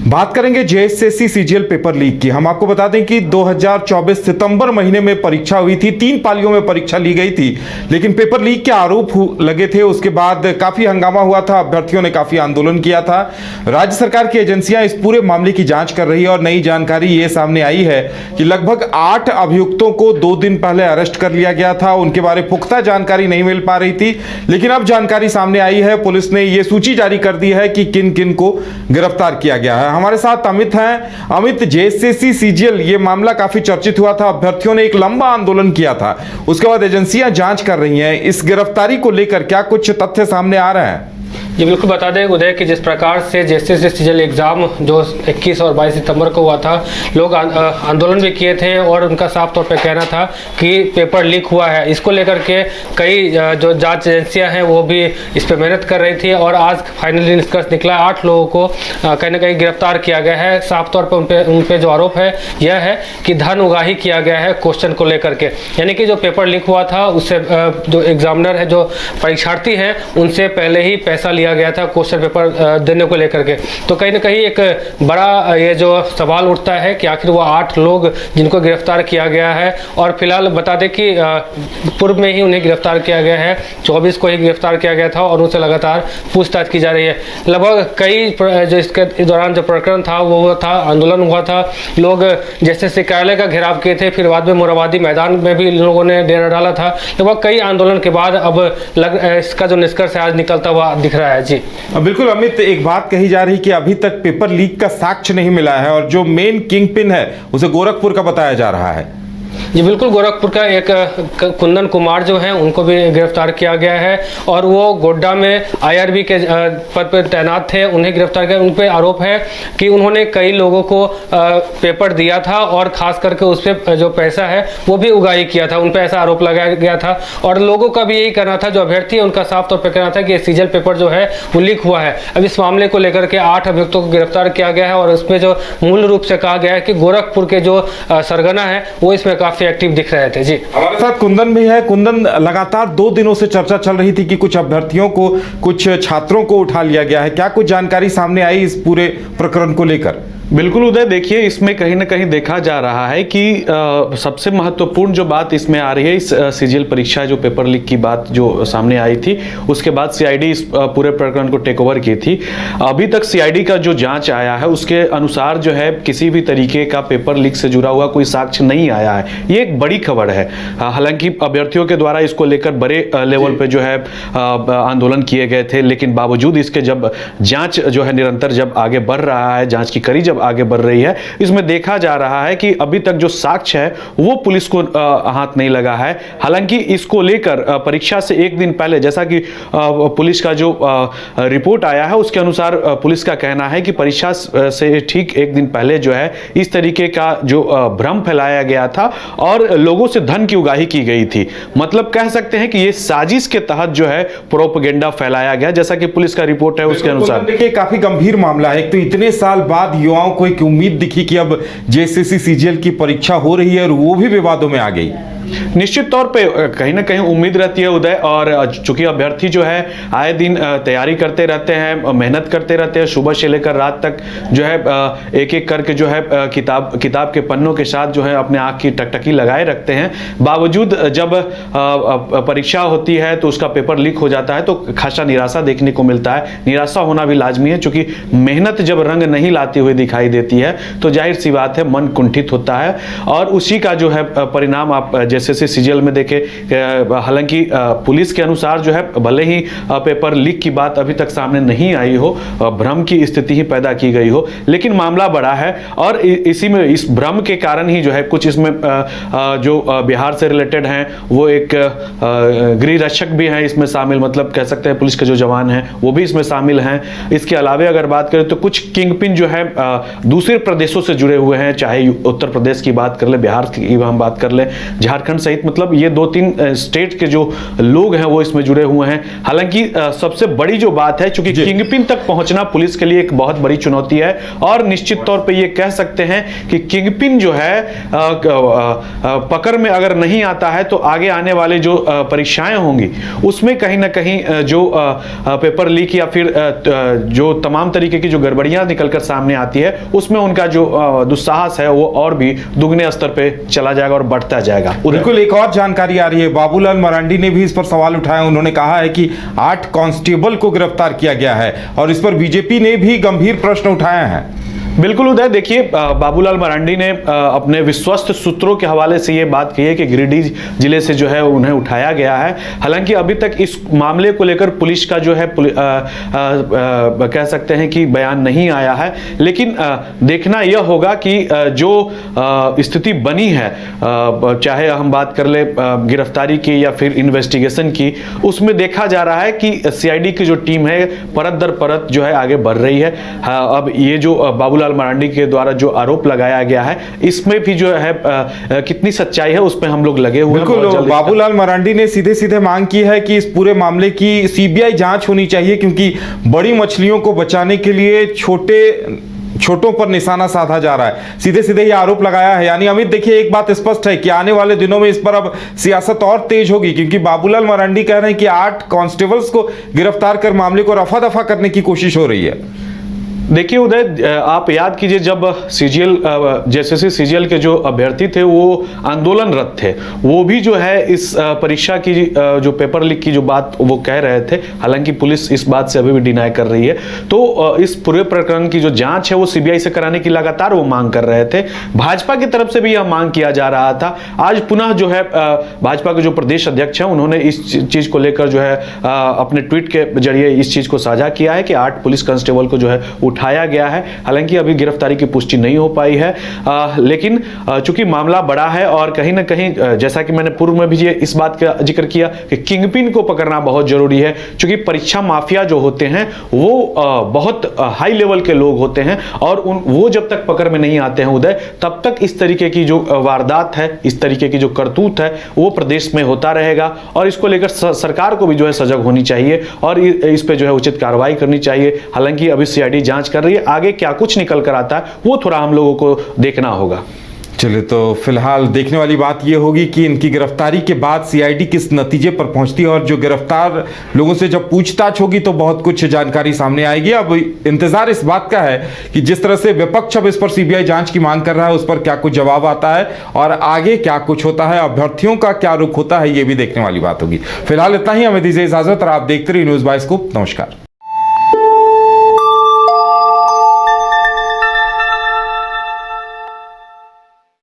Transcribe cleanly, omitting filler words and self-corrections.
बात करेंगे JSSC CGL paper leak की। हम आपको बता दें कि 2024 सितंबर महीने में परीक्षा हुई थी, 3 पालियों में परीक्षा ली गई थी, लेकिन पेपर लीक के आरोप लगे थे। उसके बाद काफी हंगामा हुआ था, अभ्यर्थियों ने काफी आंदोलन किया था। राज्य सरकार की एजेंसियां इस पूरे मामले की जांच कर रही है और नई जानकारी ये सामने आई है कि लगभग 8 अभियुक्तों को 2 दिन पहले अरेस्ट कर लिया गया था। उनके बारे में पुख्ता जानकारी नहीं मिल पा रही थी, लेकिन अब जानकारी सामने आई है। पुलिस ने यह सूची जारी कर दी है कि किन किन को गिरफ्तार किया गया है। हमारे साथ अमित हैं। अमित, जेएसएससी सीजीएल ये मामला काफी चर्चित हुआ था, अभ्यर्थियों ने एक लंबा आंदोलन किया था, उसके बाद एजेंसियां जांच कर रही हैं। इस गिरफ्तारी को लेकर क्या कुछ तथ्य सामने आ रहे हैं? जी बिल्कुल, बता दें उदय कि जिस प्रकार से जेएसएससी सीजीएल एग्ज़ाम जो 21 और 22 सितंबर को हुआ था, लोग आंदोलन भी किए थे और उनका साफ तौर पे कहना था कि पेपर लीक हुआ है। इसको लेकर के कई जो जांच एजेंसियां हैं वो भी इस पर मेहनत कर रही थी और आज फाइनली निष्कर्ष निकला। 8 लोगों को कहीं ना कहीं गिरफ्तार किया गया है। साफ तौर पर उन पे जो आरोप है यह है कि धन उगाही किया गया है क्वेश्चन को लेकर के, यानी कि जो पेपर लीक हुआ था उससे जो एग्जामिनर है, जो परीक्षार्थी हैं, उनसे पहले ही पैसा लिया गया था क्वेश्चन पेपर देने को लेकर के। तो कहीं ना कहीं एक बड़ा ये जो सवाल उठता है कि आखिर वो 8 लोग जिनको गिरफ्तार किया गया है, और फिलहाल बता दें कि पूर्व में ही उन्हें गिरफ्तार किया गया है, 24 को ही गिरफ्तार किया गया था और उनसे लगातार पूछताछ की जा रही है। लगभग कई जो इसके दौरान जो प्रकरण था वो हुआ था, आंदोलन हुआ था, लोग जेएसएससी कार्यालय का घेराव किए थे, फिर बाद में मोराबादी मैदान में भी लोगों ने डेरा डाला था। लगभग कई आंदोलन के बाद अब इसका जो निष्कर्ष आज निकलता हुआ दिख रहा है। जी बिल्कुल अमित, एक बात कही जा रही कि अभी तक पेपर लीक का साक्ष्य नहीं मिला है और जो मेन किंग पिन है उसे गोरखपुर का बताया जा रहा है। जी बिल्कुल, गोरखपुर का एक कुंदन कुमार जो हैं उनको भी गिरफ्तार किया गया है और वो गोड्डा में आईआरबी के पद पर तैनात थे, उन्हें गिरफ्तार किया। उन पर आरोप है कि उन्होंने कई लोगों को पेपर दिया था और खास करके उस पर जो पैसा है वो भी उगाही किया था, उन पर ऐसा आरोप लगाया गया था। और लोगों का भी यही कहना था, जो अभ्यर्थी है उनका साफ तौर पर कहना था कि सीजीएल पेपर जो है वो लीक हुआ है। अब इस मामले को लेकर के 8 अभियुक्तों को गिरफ्तार किया गया है और उसमें जो मूल रूप से कहा गया है कि गोरखपुर के जो सरगना है वो इसमें काफी एक्टिव दिख रहे थे। जी हमारे साथ कुंदन भी है। कुंदन, लगातार 2 दिनों से चर्चा चल रही थी कि कुछ अभ्यर्थियों को, कुछ छात्रों को उठा लिया गया है, क्या कुछ जानकारी सामने आई इस पूरे प्रकरण को लेकर? बिल्कुल उदय, देखिए इसमें कहीं ना कहीं देखा जा रहा है कि सबसे महत्वपूर्ण जो बात इसमें आ रही है, इस सीजीएल परीक्षा जो पेपर लीक की बात जो सामने आई थी, उसके बाद सीआईडी इस पूरे प्रकरण को टेक ओवर की थी। अभी तक सीआईडी का जो जांच आया है उसके अनुसार जो है किसी भी तरीके का पेपर लीक से जुड़ा हुआ कोई साक्ष्य नहीं आया है। ये एक बड़ी खबर है। हालांकि अभ्यर्थियों के द्वारा इसको लेकर बड़े लेवल पे जो है आंदोलन किए गए थे, लेकिन बावजूद इसके जब जांच जो है निरंतर जब आगे बढ़ रहा है, जांच की कड़ी जब आगे बढ़ रही है, इसमें देखा जा रहा है कि अभी तक जो साक्ष्य है वो पुलिस को हाथ नहीं लगा है। हालांकि इसको लेकर परीक्षा से 1 दिन पहले, जैसा कि पुलिस का जो रिपोर्ट आया है उसके अनुसार पुलिस का कहना है कि परीक्षा से ठीक 1 दिन पहले जो है इस तरीके का जो भ्रम फैलाया गया था और लोगों से धन की उगाही की गई थी। मतलब कह सकते हैं कि ये साजिश के तहत जो है प्रोपेगेंडा फैलाया गया, जैसा कि पुलिस का रिपोर्ट है उसके अनुसार। देखिए, काफी गंभीर मामला है। एक तो इतने साल बाद युवाओं को एक उम्मीद दिखी कि अब जेएसएससी सीजीएल की परीक्षा हो रही है और वो भी विवादों में आ गई। निश्चित तौर पे कहीं ना कहीं उम्मीद रहती है उदय, और चूंकि अभ्यर्थी जो है आए दिन तैयारी करते रहते हैं, मेहनत करते रहते हैं, सुबह से लेकर रात तक जो है एक एक करके जो है किताब के पन्नों के साथ जो है अपने आँख की टकटकी लगाए रखते हैं। बावजूद जब परीक्षा होती है तो उसका पेपर लीक हो जाता है तो खासा निराशा देखने को मिलता है। निराशा होना भी लाजमी है, चूंकि मेहनत जब रंग नहीं लाती हुई दिखाई देती है तो जाहिर सी बात है मन कुंठित होता है, और उसी का जो है परिणाम आप जेएसएससी सीजीएल में देखे। हालांकि पुलिस के अनुसार जो है भले ही पेपर लीक की बात अभी तक सामने नहीं आई हो, भ्रम की स्थिति ही पैदा की गई हो, लेकिन मामला बड़ा है और इसी में इस भ्रम के कारण ही जो है कुछ इसमें जो बिहार से रिलेटेड हैं वो एक गृह रक्षक भी हैं इसमें शामिल, मतलब कह सकते हैं पुलिस के जो जवान हैं वो भी इसमें शामिल हैं। इसके अलावा अगर बात करें तो कुछ किंगपिन जो है दूसरे प्रदेशों से जुड़े हुए हैं, चाहे उत्तर प्रदेश की बात कर ले, बिहार की हम बात कर ले, झारखंड झारखंड सहित मतलब ये 2-3 स्टेट के जो लोग हैं वो इसमें जुड़े हुए हैं। हालांकि सबसे बड़ी जो बात है, चूंकि किंगपिन तक पहुंचना पुलिस के लिए एक बहुत बड़ी चुनौती है और निश्चित तौर पे ये कह सकते हैं कि किंगपिन जो है पकड़ में अगर नहीं आता है तो आगे आने वाले जो परीक्षाएं होंगी उसमें कहीं ना कहीं जो पेपर लीक या फिर जो तमाम तरीके की जो गड़बड़ियां निकलकर सामने आती है उसमें उनका जो दुस्साहस है वो और भी दुगने स्तर पे चला जाएगा और बढ़ता जाएगा। बिल्कुल, एक और जानकारी आ रही है, बाबूलाल मरांडी ने भी इस पर सवाल उठाया। उन्होंने कहा है कि 8 कांस्टेबल को गिरफ्तार किया गया है और इस पर बीजेपी ने भी गंभीर प्रश्न उठाए हैं। बिल्कुल उदय, देखिए बाबूलाल मरांडी ने अपने विश्वस्त सूत्रों के हवाले से ये बात कही है कि गिरिडीह जिले से जो है उन्हें उठाया गया है। हालांकि अभी तक इस मामले को लेकर पुलिस का जो है कह सकते हैं कि बयान नहीं आया है, लेकिन देखना यह होगा कि जो स्थिति बनी है, चाहे हम बात कर ले गिरफ्तारी की या फिर इन्वेस्टिगेशन की, उसमें देखा जा रहा है कि सीआईडी की जो टीम है परत दर परत जो है आगे बढ़ रही है। अब ये जो बाबूलाल मरांडी के द्वारा जो आरोप लगाया गया है इसमें भी जो है कितनी सच्चाई है उस पर हम लोग लगे हुए हैं। बिल्कुल, बाबूलाल मरांडी ने सीधे सीधे मांग की है कि इस पूरे मामले की सीबीआई जांच होनी चाहिए, क्योंकि बड़ी मछलियों को बचाने के लिए छोटों पर निशाना साधा जा रहा है। सीधे सीधे ये आरोप लगाया है। यानी अमित, देखिए एक बात स्पष्ट है कि आने वाले दिनों में इस पर अब सियासत और तेज होगी, क्योंकि बाबूलाल मरांडी कह रहे हैं कि 8 कांस्टेबल्स को गिरफ्तार कर मामले को रफा दफा करने की कोशिश हो रही है। देखिए उदय, आप याद कीजिए जब सीजीएल जेएसएससी सीजीएल के जो अभ्यर्थी थे वो आंदोलनरत थे, वो भी जो है इस परीक्षा की जो पेपर लीक की जो बात वो कह रहे थे। हालांकि पुलिस इस बात से अभी भी डिनाई कर रही है। तो इस पूरे प्रकरण की जो जांच है वो सीबीआई से कराने की लगातार वो मांग कर रहे थे। भाजपा की तरफ से भी यह मांग किया जा रहा था। आज पुनः जो है भाजपा के जो प्रदेश अध्यक्ष हैं उन्होंने इस चीज को लेकर जो है अपने ट्वीट के जरिए इस चीज को साझा किया है कि 8 पुलिस कांस्टेबल को जो है उठाया गया है। हालांकि अभी गिरफ्तारी की पुष्टि नहीं हो पाई है, लेकिन चूंकि मामला बड़ा है और कहीं ना कहीं जैसा कि मैंने पूर्व में भी इस बात का जिक्र किया कि किंगपिन को पकड़ना बहुत जरूरी है, क्योंकि परीक्षा माफिया जो होते हैं वो बहुत हाई लेवल के लोग होते हैं और वो जब तक पकड़ में नहीं आते हैं उदय, तब तक इस तरीके की जो वारदात है, इस तरीके की जो करतूत है वो प्रदेश में होता रहेगा। और इसको लेकर सरकार को भी जो है सजग होनी चाहिए और इस पे जो है उचित कार्रवाई करनी चाहिए। हालांकि अभी सीआईडी जांच कर रही है, आगे क्या कुछ निकल कर आता है वो थोड़ा हम लोगों को देखना होगा। चलिए, तो फिलहाल देखने वाली बात यह होगी कि इनकी गिरफ्तारी के बाद सीआईडी किस नतीजे पर पहुंचती है और जो गिरफ्तार लोगों से जब पूछताछ होगी तो बहुत कुछ जानकारी सामने आएगी। अब इंतजार इस बात का है कि जिस तरह से विपक्ष अब इस पर सीबीआई जांच की मांग कर रहा है उस पर क्या कुछ जवाब आता है और आगे क्या कुछ होता है, अभ्यर्थियों का क्या रुख होता है, ये भी देखने वाली बात होगी। फिलहाल इतना ही, हमें दीजिए इजाजत और आप देखते रहिए न्यूज़ बाय स्कूप। नमस्कार।